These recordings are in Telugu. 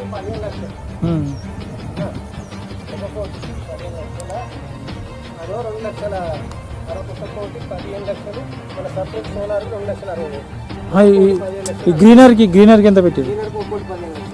కోటి 15 లక్షలు. ఒక కోటి 15 లక్షల, అదో 2 లక్షల 1 కోటి 15 లక్షలు. మన సపరేట్ సోలార్ 2 లక్షల 60. ఈ గ్రీనర్కి ఎంత పెట్టింది? గ్రీనర్కి 1 కోటి 15 లక్షలు.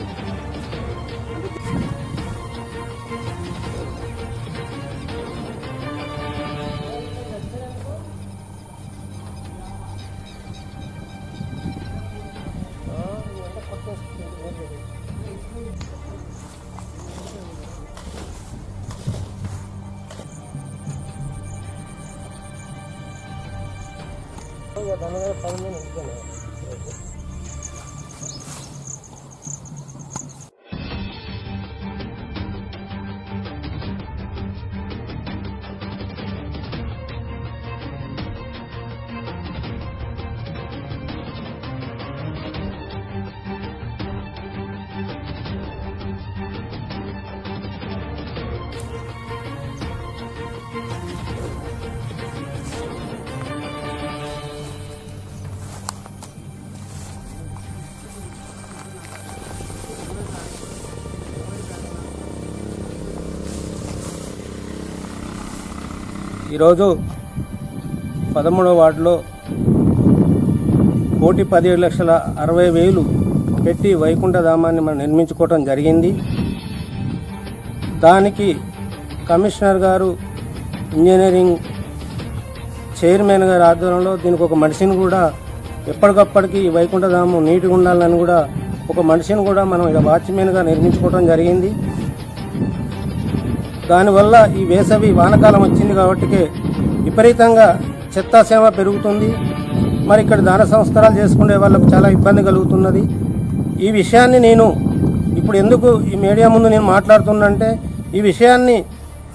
ఈరోజు 13వ వార్డులో 1,17,60,000 పెట్టి వైకుంఠధామాన్ని మనం నిర్మించుకోవడం జరిగింది. దానికి కమిషనర్ గారు, ఇంజనీరింగ్ చైర్మన్ గారి ఆధ్వర్యంలో దీనికి ఒక మనిషిని కూడా ఎప్పటికప్పటికి వైకుంఠధామం నీట్గా ఉండాలని కూడా ఒక మనిషిని కూడా మనం ఇక్కడ వాచ్మెన్గా నిర్మించుకోవడం జరిగింది. దానివల్ల ఈ వేసవి వానకాలం వచ్చింది కాబట్టి విపరీతంగా చెత్తాసేవ పెరుగుతుంది. మరి ఇక్కడ దాన సంస్కారాలు చేసుకునే వాళ్ళకు చాలా ఇబ్బంది కలుగుతున్నది. ఈ విషయాన్ని నేను ఇప్పుడు ఎందుకు ఈ మీడియా ముందు నేను మాట్లాడుతున్నంటే, ఈ విషయాన్ని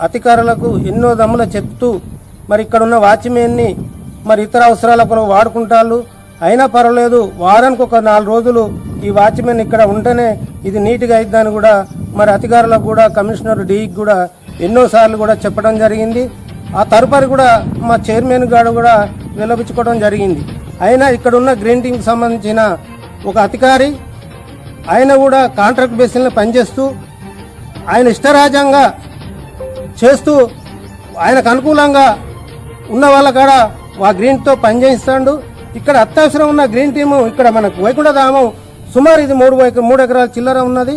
అధికారులకు ఎన్నో దమ్ముల చెప్తూ మరి ఇక్కడ ఉన్న వాచ్మెన్ని మరి ఇతర అవసరాల కొరకు వాడుకుంటారు. అయినా పర్వాలేదు, వారానికి ఒక 4 రోజులు ఈ వాచ్మెన్ ఇక్కడ ఉంటేనే ఇది నీట్గా అయిద్దని కూడా మరి అధికారులకు కూడా, కమిషనర్ డీకి కూడా ఎన్నోసార్లు కూడా చెప్పడం జరిగింది. ఆ తదుపరి కూడా మా చైర్మన్ గారు కూడా నిలబించుకోవడం జరిగింది. అయినా ఇక్కడ ఉన్న గ్రీన్ టీంకి సంబంధించిన ఒక అధికారి ఆయన కూడా కాంట్రాక్ట్ బేసిస్లో పనిచేస్తూ ఆయన ఇష్టరాజ్యంగా చేస్తూ ఆయనకు అనుకూలంగా ఉన్న వాళ్ళ కాడ ఆ గ్రీన్తో పనిచేయిస్తాడు. ఇక్కడ అత్యవసరం ఉన్న గ్రీన్ టీము ఇక్కడ మనకు వైకుంఠధామం సుమారు ఇది 3 ఎకరాల చిల్లర ఉన్నది.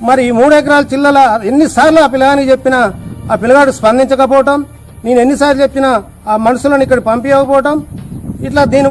మరి ఈ 3 ఎకరాల చిల్లల ఎన్నిసార్లు ఆ పిల్లగానికి చెప్పినా ఆ పిల్లగాడు స్పందించకపోవటం, నేను ఎన్నిసార్లు చెప్పినా ఆ మనుషులను ఇక్కడ పంపించకపోవటం, ఇట్లా దీని